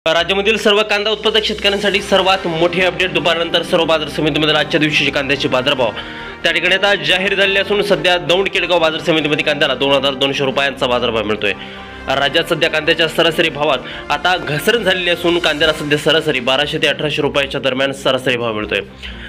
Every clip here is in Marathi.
राज्यामधील सर्व कांदा उत्पादक शेतकऱ्यांसाठी सर्वात मोठे अपडेट दुपारनंतर सर्व बाजार समितीमध्ये आजच्या दिवशीचे कांद्याचे बाजारभाव त्या ठिकाणी आता जाहीर झाले असून सध्या दौंड केडगाव बाजार समितीमध्ये कांद्याला 2200 रुपयांचा बाजारभाव मिळतोय। राज्यात सध्या कांद्याच्या सरासरी भावात आता घसरण झालेली असून कांद्याला सध्या सरासरी 1200 ते 1800 रुपयाच्या दरम्यान सरासरी भाव मिळतोय।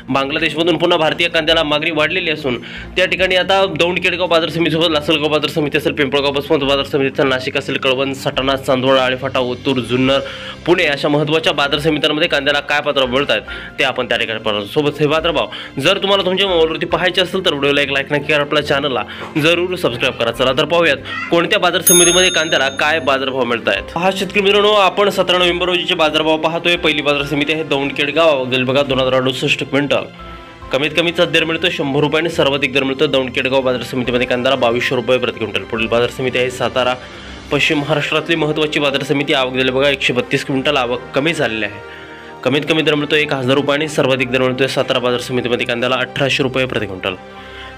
बांगलादेशमधून पुन्हा भारतीय कांद्याला मागणी वाढलेली असून त्या ठिकाणी आता दौंड केडगाव बाजार समितीसोबत लासलगाव बाजार समिती असेल, पिंपळगाव बसवंत बाजार समिती असेल, नाशिक असेल, कळवण, सटाणा, चांदवड, आळेफाटा, ओतूर, जुन्नर, पुणे अशा महत्त्वाच्या बाजार समित्यांमध्ये कांद्याला काय बाजारभाव मिळत आहेत ते आपण त्या ठिकाणी पाहतो। सोबत हे बाजारभाव जर तुम्हाला तुमच्या मोबाईलवरती पाहायचे असेल तर व्हिडिओला एक लाईक नक्की करा, आपल्या चॅनलला जरूर सबस्क्राईब करा। चला तर पाहूयात कोणत्या बाजार समितीमध्ये कांद्याला काय बाजारभाव मिळत आहेत। हा शेतकरी मित्रांनो, आपण 17 नोव्हेंबर रोजीचे बाजारभाव पाहतोय। पहिली बाजार समिती आहे दौंड केडगाव, बघा 2068 क्विंटल, कमीत कमीचा दर मिळतो 100 रुपये आणि सर्वाधिक दर मिळतो दौंड केडगाव बाजार समितीमध्ये कांद्याला 2200 रुपये प्रति क्विंटल। पुढील बाजार समिती आहे सातारा, पश्चिम महाराष्ट्रातली महत्त्वाची बाजार समिती। आवक दिले बघा 132 क्विंटल, आवक कमी झालेली आहे। कमीत कमी दर मिळतो 1000 रुपये आणि सर्वाधिक दर मिळतोय सातारा बाजार समितीमध्ये कांद्याला 1800 रुपये प्रति क्विंटल।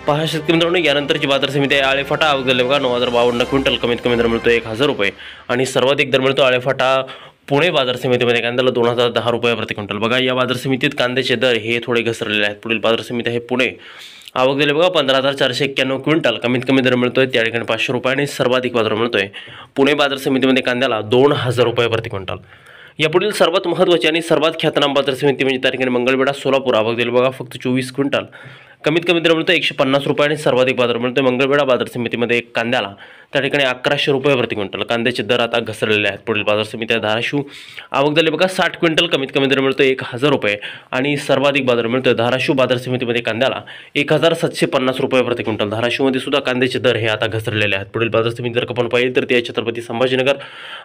पहा शेतकरी मित्रांनो, यानंतरची बाजार समिती आहे आळेफाटा, आवक दिले बघा 9052 क्विंटल, कमीत कमी दर मिळतो 1000 रुपये आणि सर्वाधिक दर मिळतो आळेफाटा पुणे बाजार समितीमध्ये कांद्याला 2010 रुपये प्रति क्विंटल। बघा या बाजार समितीत कांद्याचे दर हे थोडे घसरलेले आहेत। पुढील बाजार समिती आहे पुणे, आवक दिले बघा 15491 क्विंटल, कमीत कमी दर मिळतोय त्या ठिकाणी 500 रुपये आणि सर्वाधिक बाजार मिळतोय पुणे बाजार समितीमध्ये कांद्याला 2000 रुपये प्रति क्विंटल। यापुढील सर्वात महत्त्वाची आणि सर्वात ख्यातनाम बाजार समिती म्हणजे त्या ठिकाणी मंगळवेढा सोलापूर, आवक दिले बघा फक्त 24 क्विंटल, कमीत कमी दर मिळतो 150 रुपये आणि सर्वाधिक बाजार मिळतोय मंगळवेढा बाजार समितीमध्ये कांद्याला त्या ठिकाणी 1100 रुपये प्रति क्विंटल। कांद्याचे दर आता घसरलेले आहेत। पुढील बाजार समिती आहे धाराशिव, आवक दिले बघा 60 क्विंटल, कमीत कमी दर मिळतो 1000 रुपये आणि सर्वाधिक बाजार मिळतोय धाराशिव बाजार समितीमध्ये कांद्याला 1750 रुपये प्रति क्विंटल। धाराशिवमध्ये सुद्धा कांद्याचे दर हे आता घसरलेले आहेत। पुढील बाजार समिती जर आपण पाहिली तर ती आहे छत्रपती संभाजीनगर,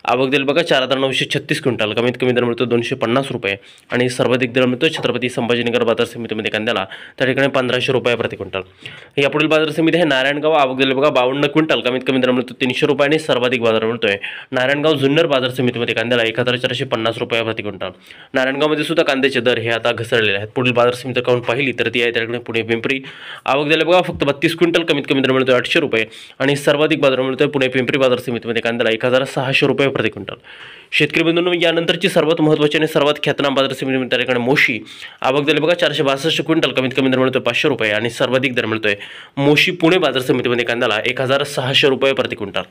आवक दिले बघा 4936 क्विंटल, कमीत कमी दर मिळतो 250 रुपये आणि सर्वाधिक दर मिळतो छत्रपती संभाजीनगर बाजार समितीमध्ये कांद्याला त्या ठिकाणी 1500 रुपये प्रति क्विंटल। यापुढील बाजार समिती आहे नारायणगाव, आवक दिले बघा 52 क्विंटल, कमीत कमी दर मिळतो 300 रुपये आणि सर्वाधिक बाजार मिळतोय नारायणगाव जुन्नर बाजार समितीमध्ये कांद्याला 1450 रुपये प्रति क्विंटल। नारायणगावमध्ये सुद्धा कांद्याचे दर हे आता घसरलेले आहेत। पुढील बाजार समिती काउंट पाहिली तर ती आहे त्या ठिकाणी पुणे पिंपरी, आवक दिले बघा फक्त 32 क्विंटल, कमीत कमी दर मिळतोय 800 रुपये आणि सर्वाधिक बाजार मिळतोय पुणे पिंपरी बाजार समितीमध्ये कांद्याला 1600 रुपये प्रति क्विंटल। शेतकरी बंधूंनो, यानंतरची सर्वात महत्त्वाची आणि सर्वात ख्यातनाम बाजार समिती त्या ठिकाणी मोशी, आवक दिले बघा 462 क्विंटल, कमीत कमी दर मिळतोय 500 रुपये आणि सर्वाधिक दर मिळतोय मोशी पुणे बाजार समितीमध्ये कांद्याला 1600 रुपये प्रति क्विंटल।